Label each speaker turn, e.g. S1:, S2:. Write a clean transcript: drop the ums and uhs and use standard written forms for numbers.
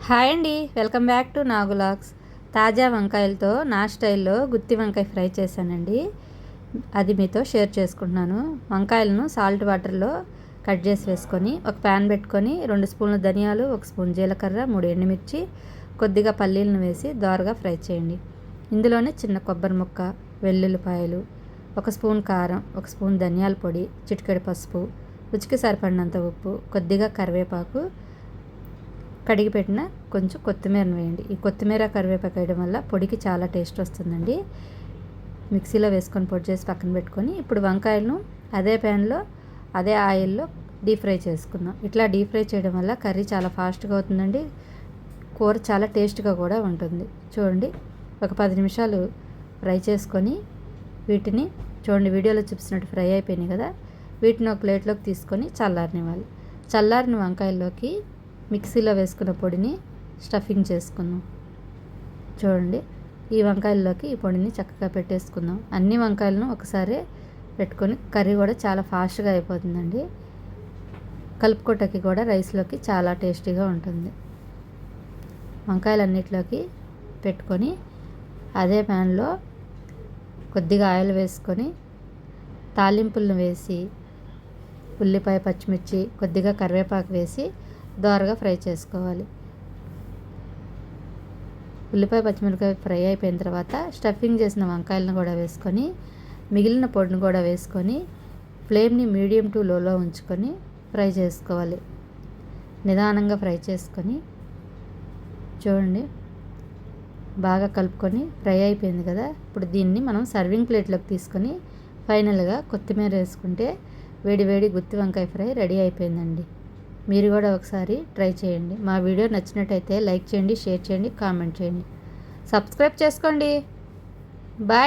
S1: Hi అండి, welcome back to నాగులాక్స్. తాజా వంకాయలతో నా స్టైల్లో గుత్తి వంకాయ ఫ్రై చేశానండి. అది మీతో షేర్ చేసుకుంటున్నాను. వంకాయలను సాల్ట్ వాటర్లో కట్ చేసి వేసుకొని ఒక ప్యాన్ పెట్టుకొని 2 స్పూన్ల ధనియాలు, 1 స్పూన్ జీలకర్ర, 3 ఎండుమిర్చి, కొద్దిగా పల్లీలను వేసి దోరగా ఫ్రై చేయండి. ఇందులోనే చిన్న కొబ్బరి ముక్క, వెల్లుల్లిపాయలు, 1 స్పూన్ కారం, 1 స్పూన్ ధనియాల పొడి, చిటికెడు పసుపు, రుచికి సరిపడినంత ఉప్పు, కొద్దిగా కరివేపాకు, కడిగి పెట్టిన కొంచెం కొత్తిమీరను వేయండి. ఈ కొత్తిమీర కరివేపాకు వేయడం వల్ల పొడికి చాలా టేస్ట్ వస్తుందండి. మిక్సీలో వేసుకొని పొడి చేసి పక్కన పెట్టుకొని ఇప్పుడు వంకాయలను అదే ప్యాన్లో అదే ఆయిల్లో డీప్ ఫ్రై చేసుకుందాం. ఇట్లా డీప్ ఫ్రై చేయడం వల్ల కర్రీ చాలా ఫాస్ట్గా అవుతుందండి. కూర చాలా టేస్ట్గా కూడా ఉంటుంది. చూడండి, ఒక 10 నిమిషాలు ఫ్రై చేసుకొని వీటిని చూడండి, వీడియోలో చూపిస్తున్నట్టు ఫ్రై అయిపోయినాయి కదా. వీటిని ఒక ప్లేట్లోకి తీసుకొని చల్లారనివ్వాలి. చల్లారిన వంకాయల్లోకి మిక్సీలో వేసుకున్న పొడిని స్టఫింగ్ చేసుకుందాం. చూడండి, ఈ వంకాయల్లోకి ఈ పొడిని చక్కగా పెట్టేసుకుందాం. అన్ని వంకాయలను ఒకసారి పెట్టుకొని కర్రీ కూడా చాలా ఫాస్ట్గా అయిపోతుందండి. కలుపుకోటకి కూడా రైస్లోకి చాలా టేస్టీగా ఉంటుంది. వంకాయలన్నిటిలోకి పెట్టుకొని అదే ప్యాన్లో కొద్దిగా ఆయిల్ వేసుకొని తాలింపులను వేసి ఉల్లిపాయ, పచ్చిమిర్చి, కొద్దిగా కరివేపాకు వేసి దోరగా ఫ్రై చేసుకోవాలి. ఉల్లిపాయ, పచ్చిమిరపకాయ ఫ్రై అయిపోయిన తర్వాత స్టఫింగ్ చేసిన వంకాయలను కూడా వేసుకొని మిగిలిన పొడిని కూడా వేసుకొని ఫ్లేమ్ని మీడియం టు లోలో ఉంచుకొని ఫ్రై చేసుకోవాలి. నిదానంగా ఫ్రై చేసుకొని చూడండి, బాగా కలుపుకొని ఫ్రై అయిపోయింది కదా. ఇప్పుడు దీన్ని మనం సర్వింగ్ ప్లేట్లోకి తీసుకొని ఫైనల్గా కొత్తిమీర వేసుకుంటే వేడి వేడి గుత్తి వంకాయ ఫ్రై రెడీ అయిపోయిందండి. మీరు కూడా ఒకసారి ట్రై చేయండి. మా వీడియో నచ్చినట్టయితే లైక్ చేయండి, షేర్ చేయండి, కామెంట్ చేయండి, సబ్స్క్రైబ్ చేసుకోండి. బాయ్.